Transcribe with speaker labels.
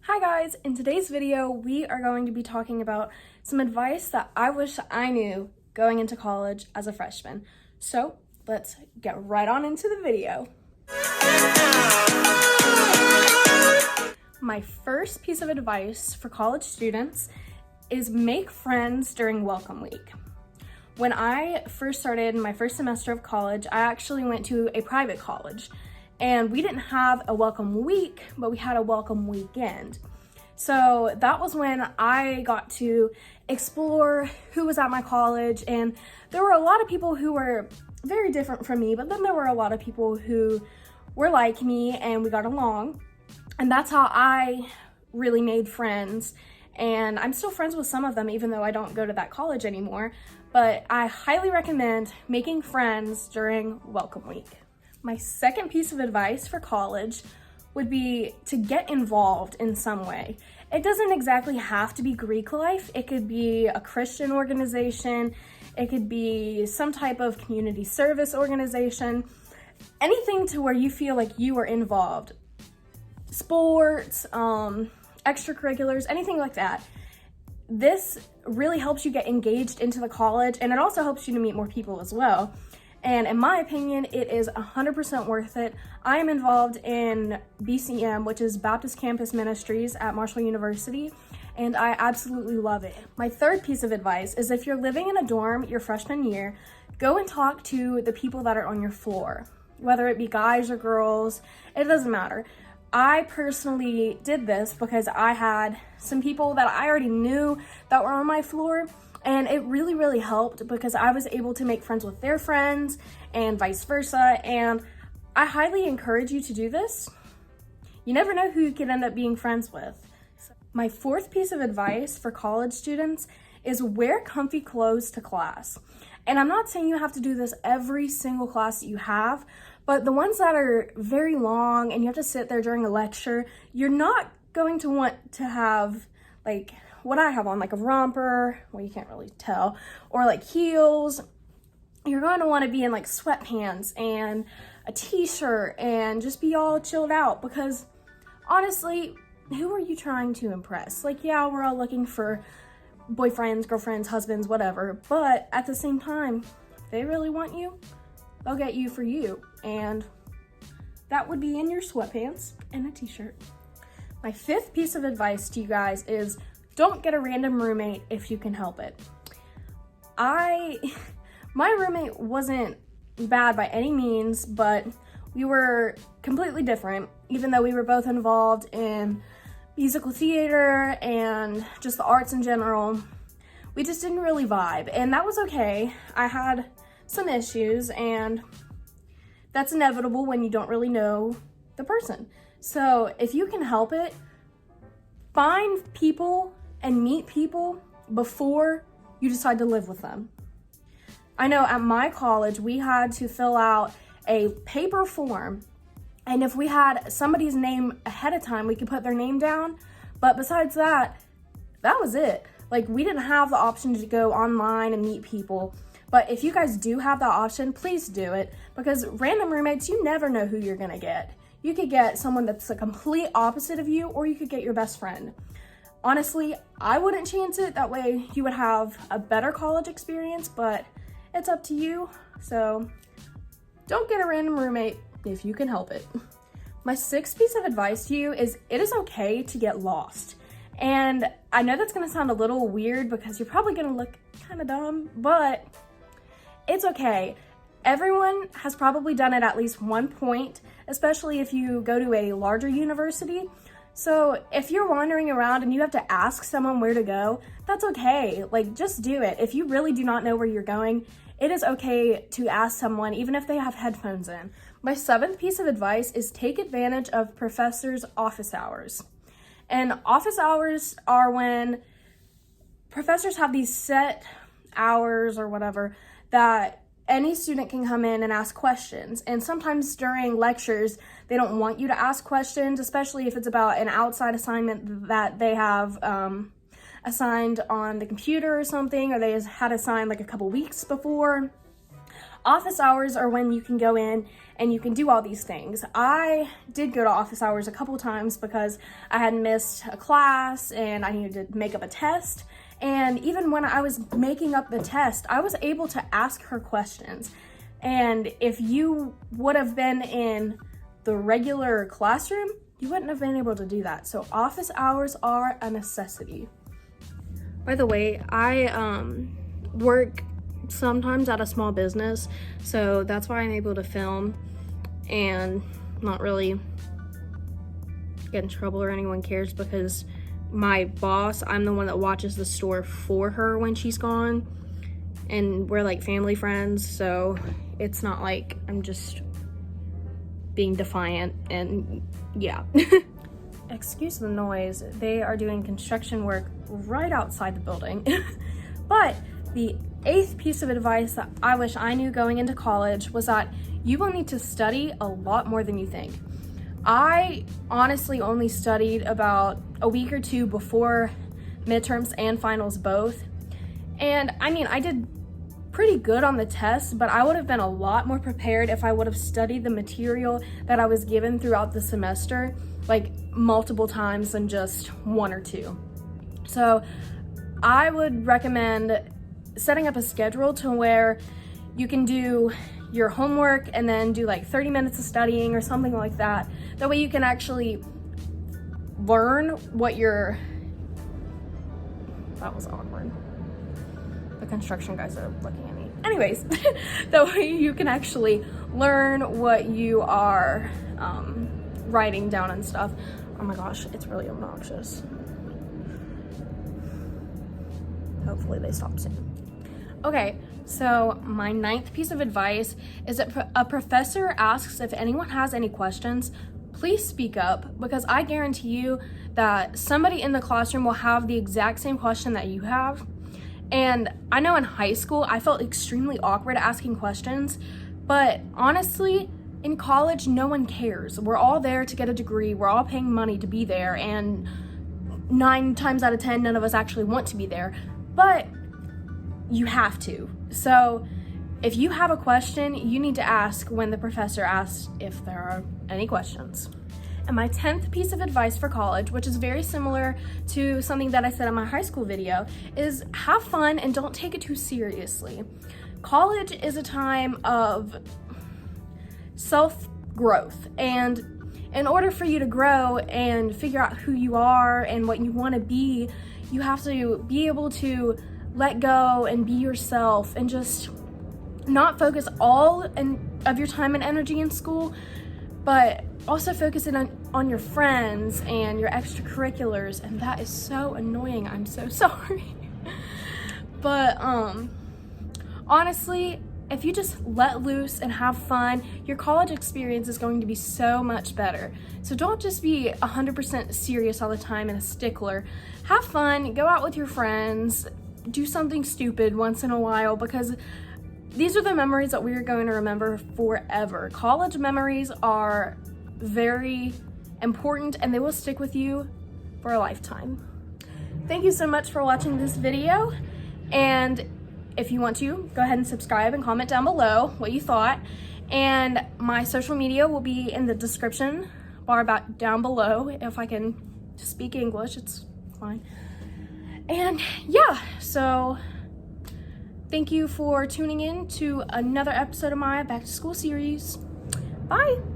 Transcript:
Speaker 1: Hi guys, in today's video we are going to be talking about some advice that I wish I knew going into college as a freshman. So let's get right on into the video. My first piece of advice for college students is make friends during welcome week. When I first started my first semester of college, I actually went to a private college. And we didn't have a welcome week, but we had a welcome weekend. So that was when I got to explore who was at my college, and there were a lot of people who were very different from me, but then there were a lot of people who were like me and we got along. And that's how I really made friends. And I'm still friends with some of them, even though I don't go to that college anymore. But I highly recommend making friends during welcome week. My second piece of advice for college would be to get involved in some way. It doesn't exactly have to be Greek life. It could be a Christian organization. It could be some type of community service organization. Anything to where you feel like you are involved. Sports, extracurriculars, anything like that. This really helps you get engaged into the college, and it also helps you to meet more people as well. And in my opinion, it is 100% worth it. I am involved in BCM, which is Baptist Campus Ministries at Marshall University, and I absolutely love it. My third piece of advice is if you're living in a dorm your freshman year, go and talk to the people that are on your floor, whether it be guys or girls, it doesn't matter. I personally did this because I had some people that I already knew that were on my floor. And it really helped because I was able to make friends with their friends and vice versa. And I highly encourage you to do this. You never know who you could end up being friends with. My fourth piece of advice for college students is wear comfy clothes to class. And I'm not saying you have to do this every single class that you have, but the ones that are very long and you have to sit there during a lecture, you're not going to want to have like what I have on, like a romper, well, you can't really tell, or like heels. You're going to want to be in like sweatpants and a t-shirt and just be all chilled out, because honestly, who are you trying to impress? Like, yeah, we're all looking for boyfriends, girlfriends, husbands, whatever, but at the same time, if they really want you, they'll get you for you, and that would be in your sweatpants and a t-shirt. My fifth piece of advice to you guys is don't get a random roommate if you can help it. My roommate wasn't bad by any means, but we were completely different, even though we were both involved in musical theater and just the arts in general. We just didn't really vibe, and that was okay. I had some issues, and that's inevitable when you don't really know the person. So if you can help it, find people and meet people before you decide to live with them. I know at my college, we had to fill out a paper form, and if we had somebody's name ahead of time, we could put their name down, but besides that, that was it. Like, we didn't have the option to go online and meet people, but if you guys do have that option, please do it, because random roommates, you never know who you're gonna get. You could get someone that's the complete opposite of you, or you could get your best friend. Honestly, I wouldn't chance it. That way you would have a better college experience, but it's up to you. So don't get a random roommate if you can help it. My sixth piece of advice to you is it is okay to get lost. And I know that's gonna sound a little weird because you're probably gonna look kind of dumb, but it's okay. Everyone has probably done it at least one point, especially if you go to a larger university. So if you're wandering around and you have to ask someone where to go, that's okay. Like, just do it. If you really do not know where you're going, it is okay to ask someone, even if they have headphones in. My seventh piece of advice is take advantage of professors' office hours. And office hours are when professors have these set hours or whatever that any student can come in and ask questions. And sometimes during lectures, they don't want you to ask questions, especially if it's about an outside assignment that they have assigned on the computer or something, or they had assigned like a couple weeks before. Office hours are when you can go in and you can do all these things. I did go to office hours a couple times because I had missed a class and I needed to make up a test. And even when I was making up the test, I was able to ask her questions. And if you would have been in the regular classroom, you wouldn't have been able to do that. So office hours are a necessity. By the way, I work sometimes at a small business, so that's why I'm able to film and not really get in trouble or anyone cares, because my boss, I'm the one that watches the store for her when she's gone, and we're like family friends, so it's not like I'm just being defiant. And yeah. Excuse the noise, they are doing construction work right outside the building. But the 8th piece of advice that I wish I knew going into college was that you will need to study a lot more than you think. I honestly only studied about a week or two before midterms and finals both. And I mean, I did pretty good on the test, but I would have been a lot more prepared if I would have studied the material that I was given throughout the semester, like multiple times than just one or two. So I would recommend setting up a schedule to where you can do your homework and then do like 30 minutes of studying or something like that. That way you can actually learn what that was awkward. The construction guys are looking at me. Anyways, that way you can actually learn what you are writing down and stuff. Oh my gosh, it's really obnoxious. Hopefully they stop soon. Okay, so my 9th piece of advice is that a professor asks if anyone has any questions, please speak up, because I guarantee you that somebody in the classroom will have the exact same question that you have. And I know in high school, I felt extremely awkward asking questions, but honestly, in college, no one cares. We're all there to get a degree, we're all paying money to be there, and 9 times out of 10, none of us actually want to be there, but you have to. So if you have a question, you need to ask when the professor asks if there are any questions. And my 10th piece of advice for college, which is very similar to something that I said in my high school video, is have fun and don't take it too seriously. College is a time of self-growth, and in order for you to grow and figure out who you are and what you want to be, you have to be able to let go and be yourself and just not focus all of your time and energy in school, but also focus on your friends and your extracurriculars. And that is so annoying. I'm so sorry. But honestly, if you just let loose and have fun, your college experience is going to be so much better. So don't just be 100% serious all the time and a stickler. Have fun, go out with your friends, do something stupid once in a while, because these are the memories that we're going to remember forever. College memories are very important and they will stick with you for a lifetime. Thank you so much for watching this video, and if you want to, go ahead and subscribe and comment down below what you thought. And my social media will be in the description bar down below. If I can speak English, it's fine. And yeah, so thank you for tuning in to another episode of my Back to School series. Bye.